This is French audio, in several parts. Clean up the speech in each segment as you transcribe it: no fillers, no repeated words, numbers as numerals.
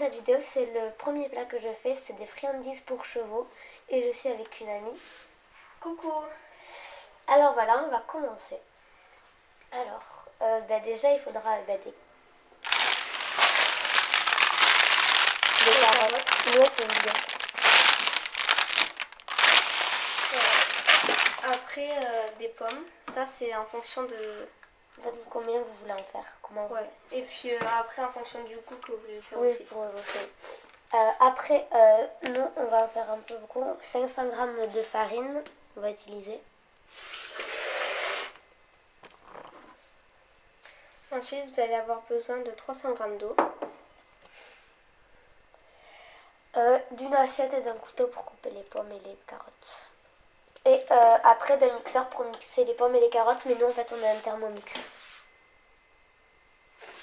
cette vidéo, c'est le premier plat que je fais, c'est des friandises pour chevaux et je suis avec une amie. Coucou. Alors voilà, on va commencer. Alors, déjà il faudra des carottes. Ouais, c'est bien. Après, des pommes. Ça, c'est en fonction de... En fait, combien vous voulez en faire? Comment vous... Ouais. Et puis après, en fonction du goût que vous voulez faire oui, aussi. Après, nous, on va en faire un peu beaucoup. 500 g de farine, on va utiliser. Ensuite, vous allez avoir besoin de 300 g d'eau. D'une assiette et d'un couteau pour couper les pommes et les carottes. Et après d'un mixeur pour mixer les pommes et les carottes, mais nous en fait on a un thermomix.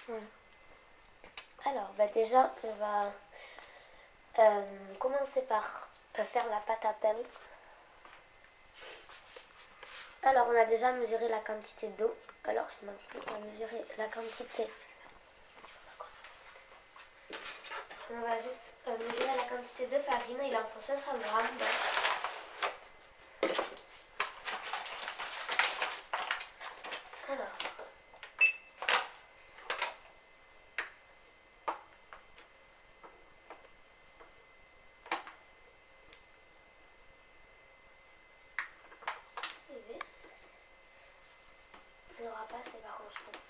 Voilà. Alors déjà on va commencer par faire la pâte à pain. Alors on a déjà mesuré la quantité d'eau. Alors on va mesurer la quantité. On va juste mesurer la quantité de farine. Il en faut 500 g. Alors. Il n'y aura pas assez par contre, je pense.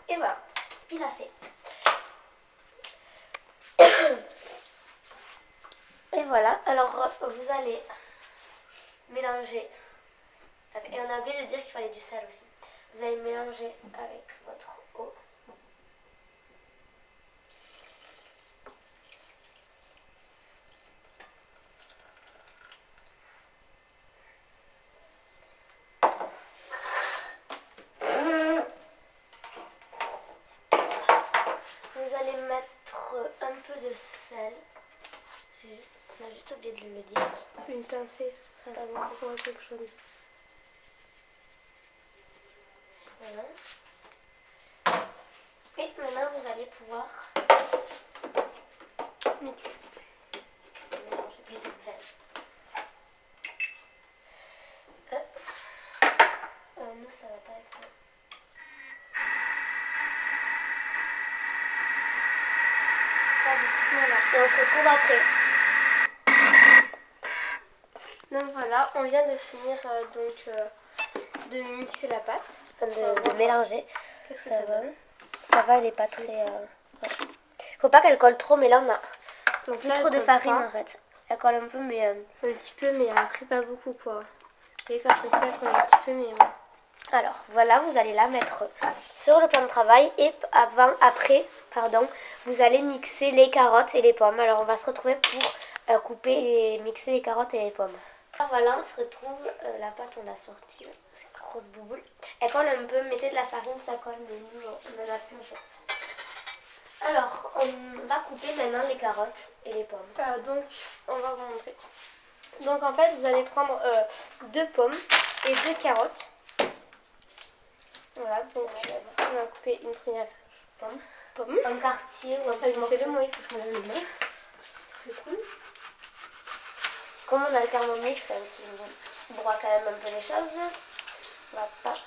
Et voilà, pile assez. Et voilà, alors vous allez mélanger. Et on a oublié de dire qu'il fallait du sel aussi. Vous allez mélanger avec votre eau. Vous allez mettre un peu de sel. On a juste oublié de le dire. Une pincée. Pas beaucoup, quelque chose. Voilà. Et maintenant vous allez pouvoir mixer. Mélanger plus de verre. Nous ça va pas être... Voilà. Et on se retrouve après. Donc voilà, on vient de finir de mixer la pâte. De mélanger. Qu'est-ce que ça donne? Ça va, elle est pas très... Faut pas qu'elle colle trop, mais là on a Donc plus là, trop de farine en fait. Elle colle un peu, mais... Un petit peu, mais après pas beaucoup quoi. Et quand je fais ça, elle colle un petit peu, mais bon. Alors voilà, vous allez la mettre sur le plan de travail et après, vous allez mixer les carottes et les pommes. Alors on va se retrouver pour couper et mixer les carottes et les pommes. Alors voilà, on se retrouve, la pâte on l'a sortie, c'est une grosse bouboule. Elle colle un peu, mettez de la farine, ça colle, mais nous on en a plus en fait. Alors on va couper maintenant les carottes et les pommes. Donc on va vous montrer. Donc en fait vous allez prendre 2 pommes et 2 carottes. Voilà, donc on va couper une première pomme. Un quartier ou un petit morceau. Fais-le moi, il faut que je me lave les mains. C'est cool. Comme on a le thermomix, qui broie quand même un peu les choses, on va pas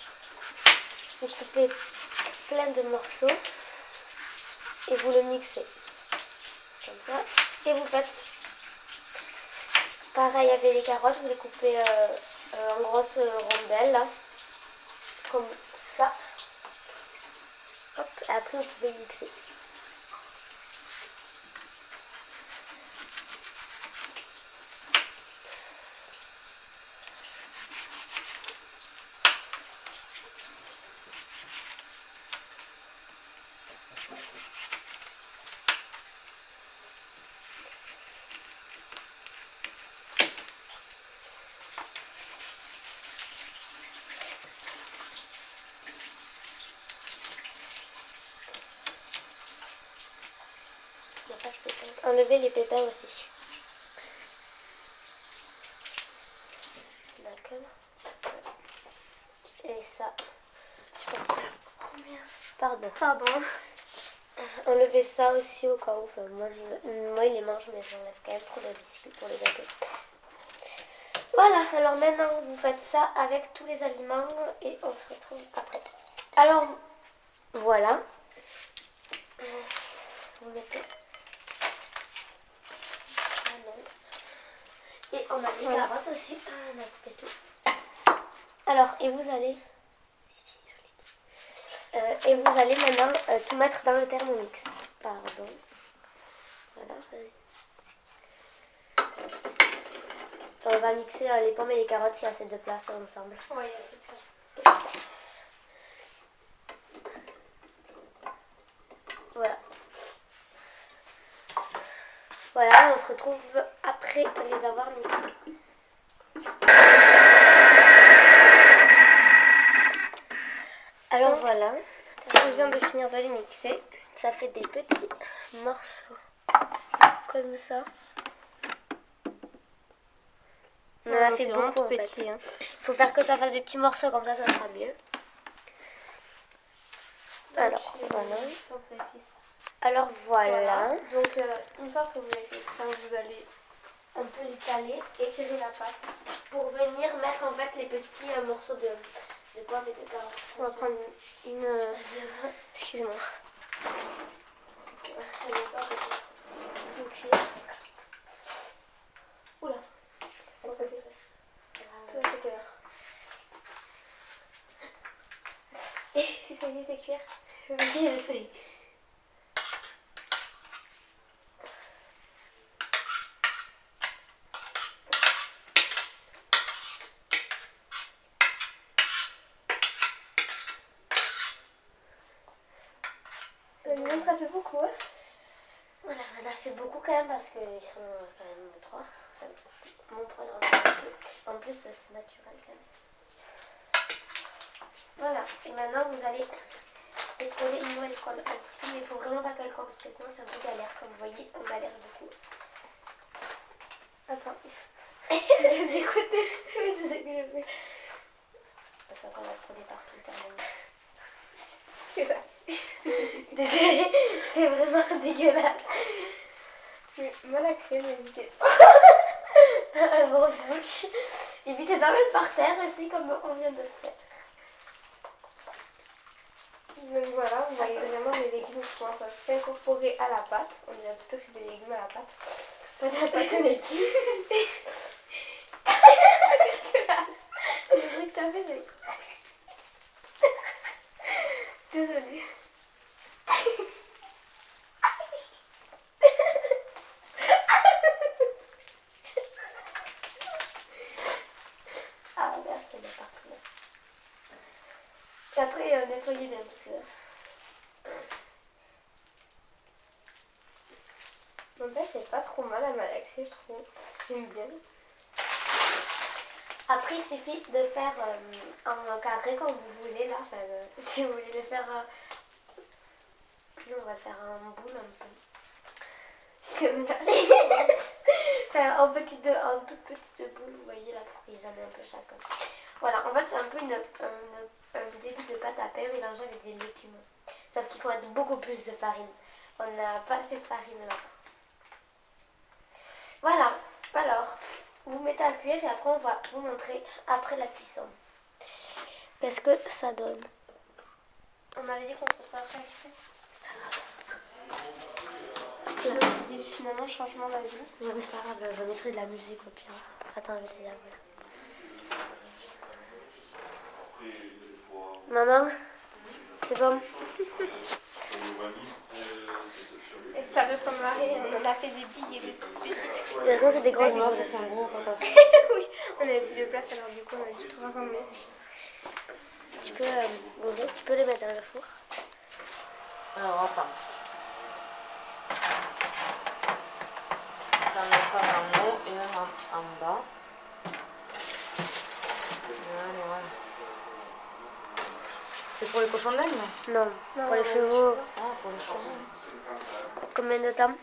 vous couper plein de morceaux et vous le mixez comme ça. Et vous faites pareil avec les carottes, vous les coupez en grosses rondelles là, comme ça. Hop, et après vous pouvez mixer. Enlevez les pépins aussi. D'accord. Et ça, je pense que... Oh merde. Pardon. Pardon. Enlevez ça aussi au cas où. Enfin, moi, il les mange, mais j'enlève quand même pour les biscuits, pour les gâteaux. Voilà, alors maintenant, vous faites ça avec tous les aliments et on se retrouve après. Alors, voilà. Vous mettez... Ah non. Et on a des carottes aussi. Ah, on a coupé tout. Alors, et vous allez... Si, je l'ai dit. Et vous allez maintenant tout mettre dans le Thermomix. Pardon. Voilà, vas-y. On va mixer les pommes et les carottes s'il y a assez de place ensemble. Oui, il y a assez de place. Voilà. Voilà, on se retrouve après les avoir mixés. Alors Donc, voilà, on vient de finir de les mixer. ça fait des petits morceaux comme ça. On en a fait c'est beaucoup vraiment tout en fait. petit. Hein. Il faut faire que ça fasse des petits morceaux comme ça sera mieux. Alors voilà. Une fois que vous avez fait ça. Alors voilà. Donc une fois que vous avez fait ça, vous allez Un peu l'étaler et tirer la pâte. pour venir mettre en fait les petits morceaux de pommes et de carottes. On va prendre une excusez-moi. Une cuillère. Oula. Tout à côté là. Tu fais des cuillères? Oui, je sais. Ça fait beaucoup, hein? Voilà, on en a fait beaucoup quand même parce qu'ils sont quand même 3. Enfin, mon premier en a fait 2. En plus, c'est naturel quand même. Voilà, et maintenant vous allez décoller. Moi, elle colle un petit peu, mais il faut vraiment pas qu'elle colle parce que sinon c'est un peu galère. Comme vous voyez, on galère beaucoup. Attends. Tu veux m'écouter? Oui, c'est ce que je fais. Parce qu'on va se coller partout tellement. Désolée, c'est vraiment dégueulasse. Mais moi la crème, évitez. Un gros bouche. Évitez d'en mettre par terre, c'est comme on vient de faire. Donc voilà, vous voyez vraiment les légumes qui commencent à s'incorporer à la pâte. On dirait plutôt que c'est des légumes à la pâte. Pas de la pâte aux légumes. Le truc que ça fait, c'est... Désolée. Ah, regarde, il y en a partout là. Et après, nettoyez bien parce que... En fait, c'est pas trop mal à malaxer, je trouve. J'aime bien. Après, il suffit de faire un carré comme vous voulez là. Enfin, si vous voulez le faire... Nous, on va le faire un boule un peu. Si on y arrive. Enfin, en toute petite boule, vous voyez là, pour qu'ils en aient un peu chacun. Voilà, en fait, c'est un peu un début de pâte à pain mélangé avec des légumes. Sauf qu'il faut être beaucoup plus de farine. On n'a pas assez de farine là. Voilà, alors, vous mettez à cuire et après, on va vous montrer après la cuisson. Qu'est-ce que ça donne? On m'avait dit qu'on se retrouve après la cuisson. Sinon, je dis finalement changement d'avis. Non, mais c'est pas grave, je mettrai de la musique au pire. Attends, je vais te dire, voilà. Maman, c'est bon? Et ça ressemble à rien. On a fait des billes et des petites. De toute façon, c'est des grosses Moi, boules. ça fait un gros patate. Oui, on avait plus de place alors du coup on a dû tout rassembler. Tu peux, tu peux les mettre dans le four. Alors, attends. J'en mettre un en haut et un en bas. Allez, voilà. C'est pour les cochons d'Inde, non? Non, pour les chevaux. Ah, pour les chevaux. Combien de temps?